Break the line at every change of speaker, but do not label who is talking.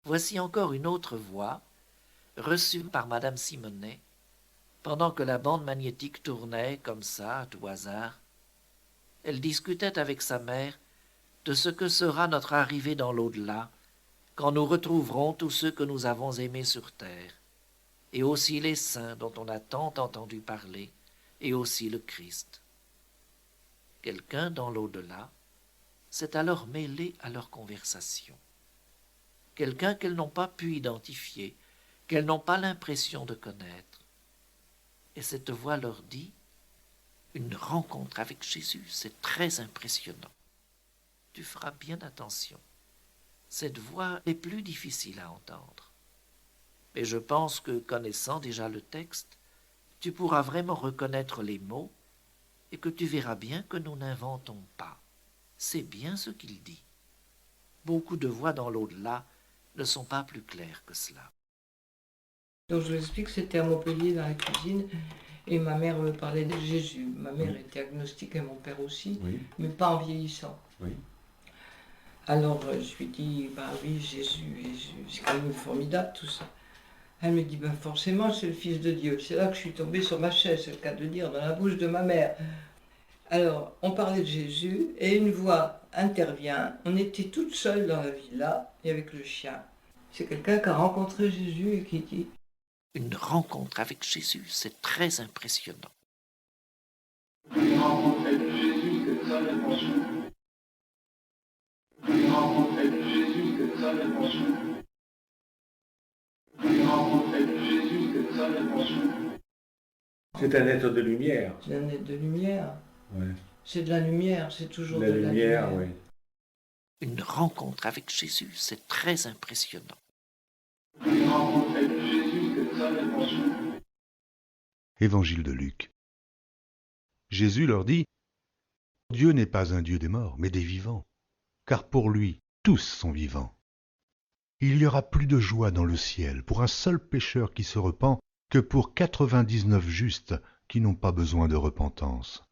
Voici encore une autre voix, reçue par madame Simonet, pendant que la bande magnétique tournait comme ça, à tout hasard. Elle discutait avec sa mère de ce que sera notre arrivée dans l'au-delà, quand nous retrouverons tous ceux que nous avons aimés sur terre, et aussi les saints dont on a tant entendu parler, et aussi le Christ. Quelqu'un dans l'au-delà s'est alors mêlé à leur conversation. Quelqu'un qu'elles n'ont pas pu identifier, qu'elles n'ont pas l'impression de connaître. Et cette voix leur dit, une rencontre avec Jésus, c'est très impressionnant. Tu feras bien attention. Cette voix est plus difficile à entendre. Mais je pense que, connaissant déjà le texte, tu pourras vraiment reconnaître les mots et que tu verras bien que nous n'inventons pas. C'est bien ce qu'il dit. Beaucoup de voix dans l'au-delà ne sont pas plus claires que cela.
Donc je vous explique, c'était à Montpellier dans la cuisine et ma mère me parlait de Jésus. Ma mère était agnostique et mon père aussi, mais pas en vieillissant. Alors je lui dis, bah oui, Jésus, c'est quand même formidable tout ça. Elle me dit, ben forcément c'est le Fils de Dieu. C'est là que je suis tombée sur ma chaise, c'est le cas de dire, dans la bouche de ma mère. Alors on parlait de Jésus et une voix intervient. On était toutes seules dans la villa et avec le chien. C'est quelqu'un qui a rencontré Jésus et qui dit,
une rencontre avec Jésus, c'est très impressionnant.
Une rencontre avec Jésus que seul le penchant. Une rencontre avec Jésus que seul le penchant. Une rencontre avec Jésus que seul le penchant.
C'est un être de lumière.
c'est un être de lumière.
Ouais.
C'est de la lumière, c'est toujours
La
de la
lumière,
lumière.
oui.
Une rencontre avec Jésus, c'est très impressionnant.
Une rencontre avec Jésus que seul le penchant.
Évangile de Luc. Jésus leur dit, Dieu n'est pas un Dieu des morts, mais des vivants, car pour lui, tous sont vivants. Il y aura plus de joie dans le ciel pour un seul pécheur qui se repent que pour 99 justes qui n'ont pas besoin de repentance.